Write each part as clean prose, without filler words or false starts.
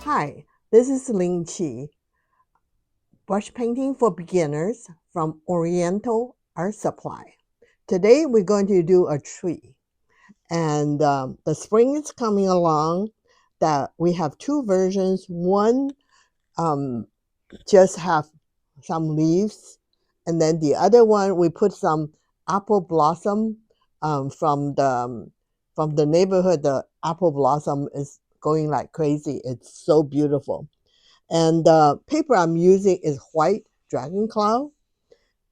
Hi, this is Ling Chi, brush painting for beginners from Oriental Art Supply. Today we're going to do a tree, and the spring is coming along. That we have two versions. One just have some leaves, and then the other one we put some apple blossom from the neighborhood. The apple blossom is going like crazy. It's so beautiful. And the paper I'm using is white dragon cloud.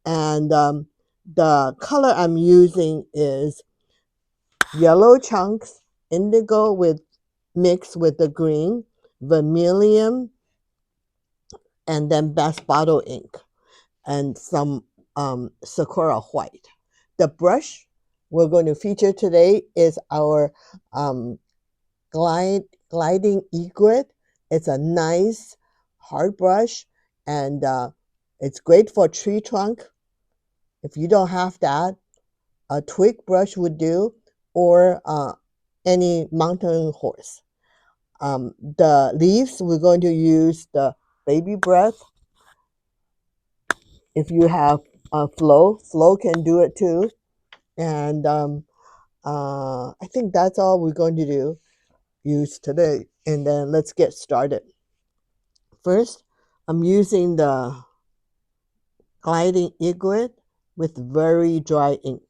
And the color I'm using is yellow chunks, indigo with mixed with the green, vermilion, and then best bottle ink, and some Sakura White. The brush we're going to feature today is our um, gliding Egret. It's a nice hard brush, and it's great for tree trunk. If you don't have that, a twig brush would do, or any mountain horse. The leaves, we're going to use the baby breath. If you have a flow can do it too. And I think that's all we're going to use today. And then let's get started. First, I'm using the gliding egret with very dry ink.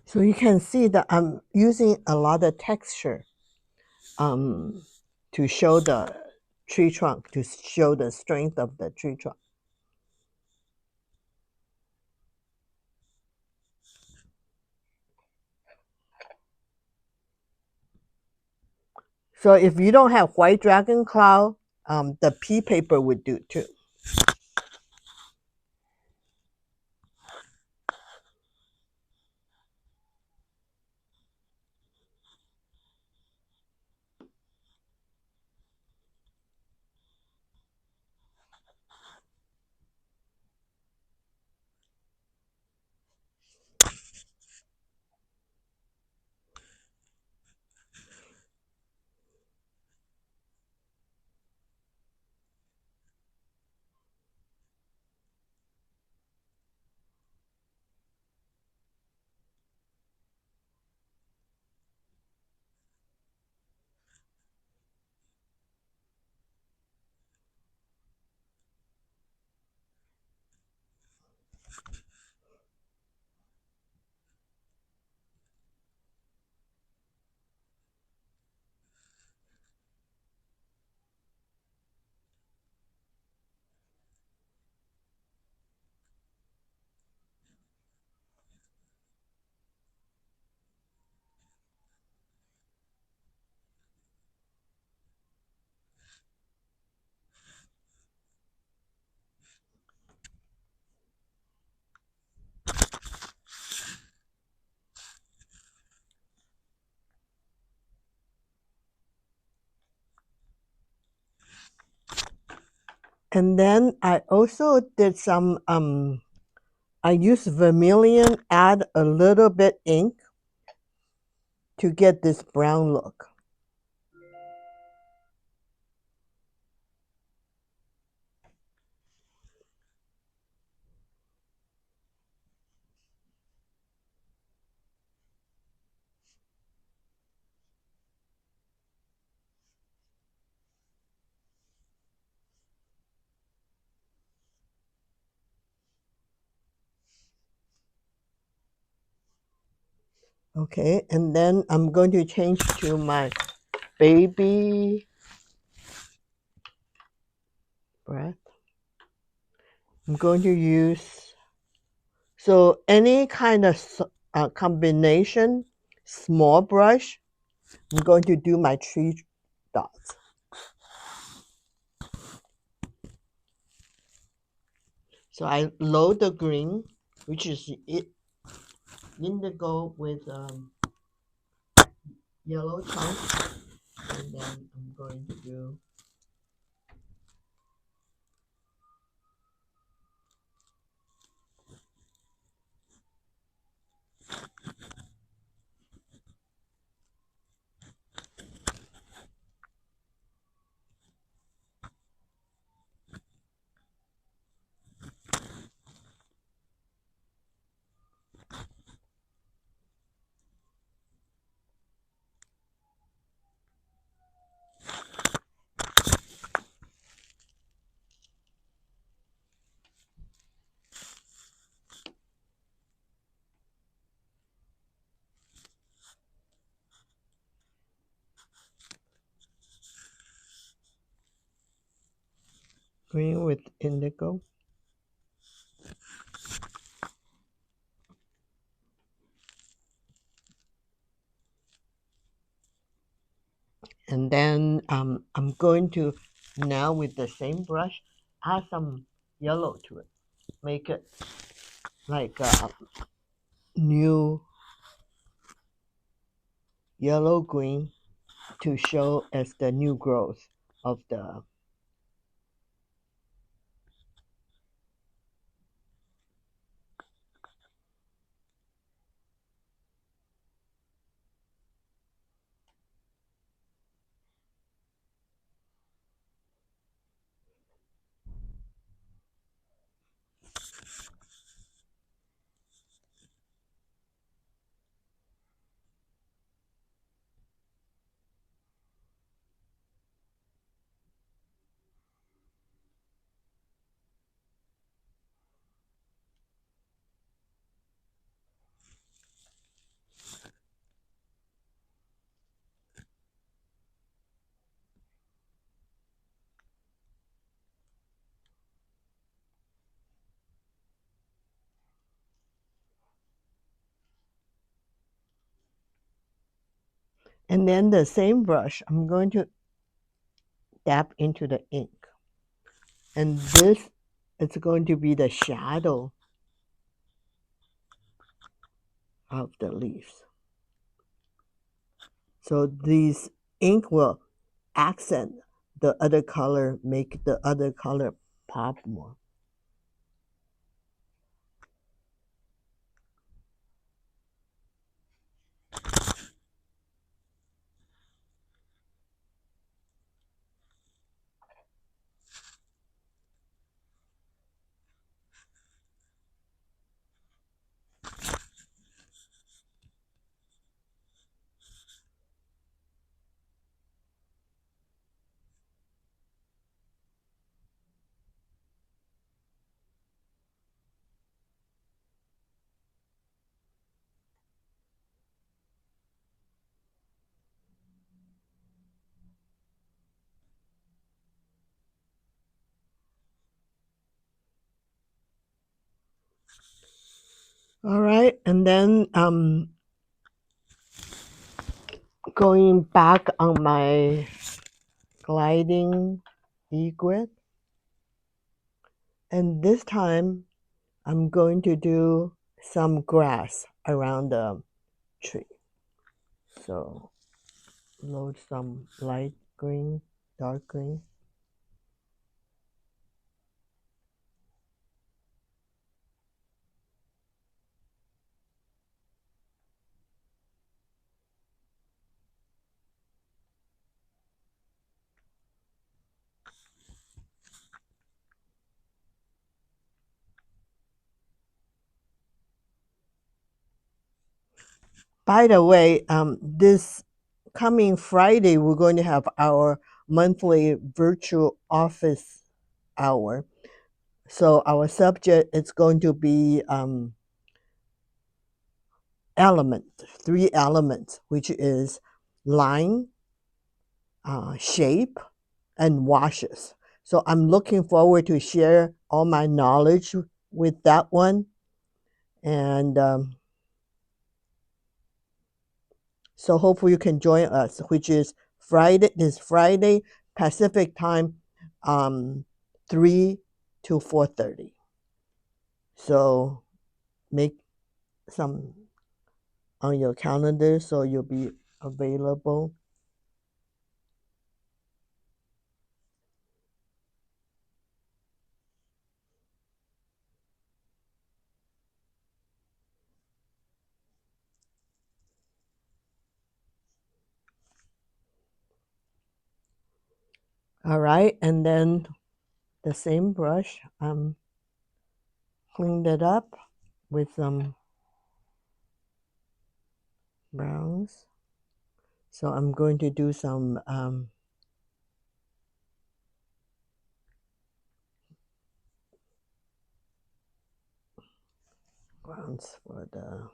So you can see that I'm using a lot of texture um, to show the tree trunk, to show the strength of the tree trunk. So if you don't have white dragon cloud, the pea paper would do too. And then I also did some, I used Vermillion, add a little bit ink to get this brown look. Okay, and then I'm going to change to my baby breath. I'm going to use, so any kind of combination, small brush, I'm going to do my tree dots. So I load the green, which is indigo with yellow chunks, and then I'm going to do green with indigo. And then I'm going to, now with the same brush, add some yellow to it. Make it like a new yellow green to show as the new growth of the. And then the same brush, I'm going to dab into the ink. And this is going to be the shadow of the leaves. So these ink will accent the other color, make the other color pop more. All right, and then going back on my gliding egret, and this time I'm going to do some grass around the tree. So load some light green, dark green. By the way, this coming Friday, we're going to have our monthly virtual office hour. So our subject is going to be element, three elements, which is line, shape, and washes. So I'm looking forward to share all my knowledge with that one. And so hopefully you can join us, which is this Friday Pacific time, 3 to 4:30. So make some on your calendar so you'll be available. All right, and then the same brush, cleaned it up with some browns. So I'm going to do some browns for the,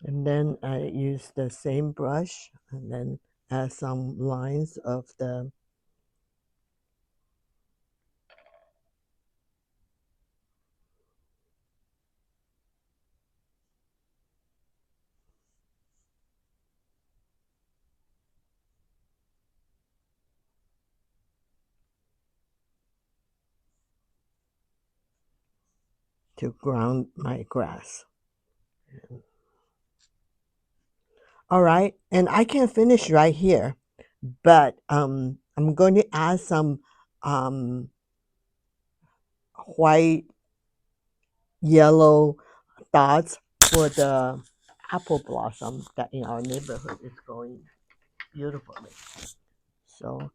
and then I use the same brush and then add some lines of the to ground my grass. All right, and I can finish right here, but I'm going to add some um, white, yellow dots for the apple blossom that in our neighborhood is growing beautifully. So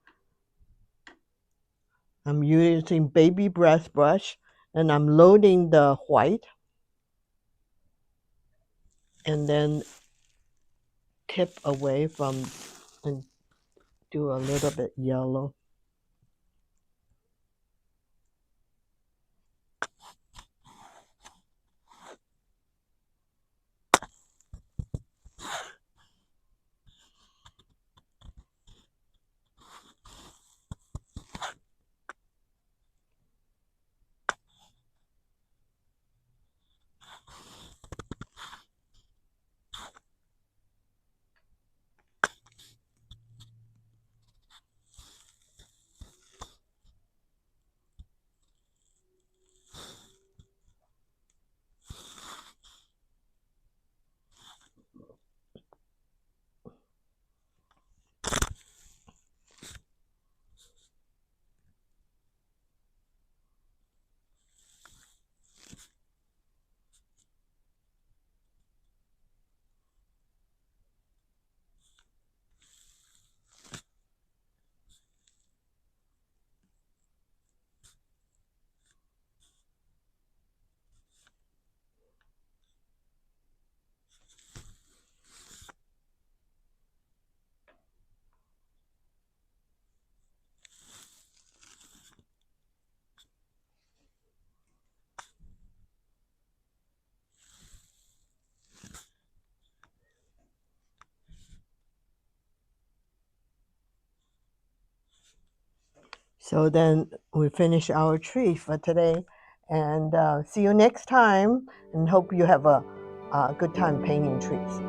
I'm using baby breath brush and I'm loading the white and then tip away from and do a little bit yellow. So then we finish our tree for today and see you next time and hope you have a good time painting trees.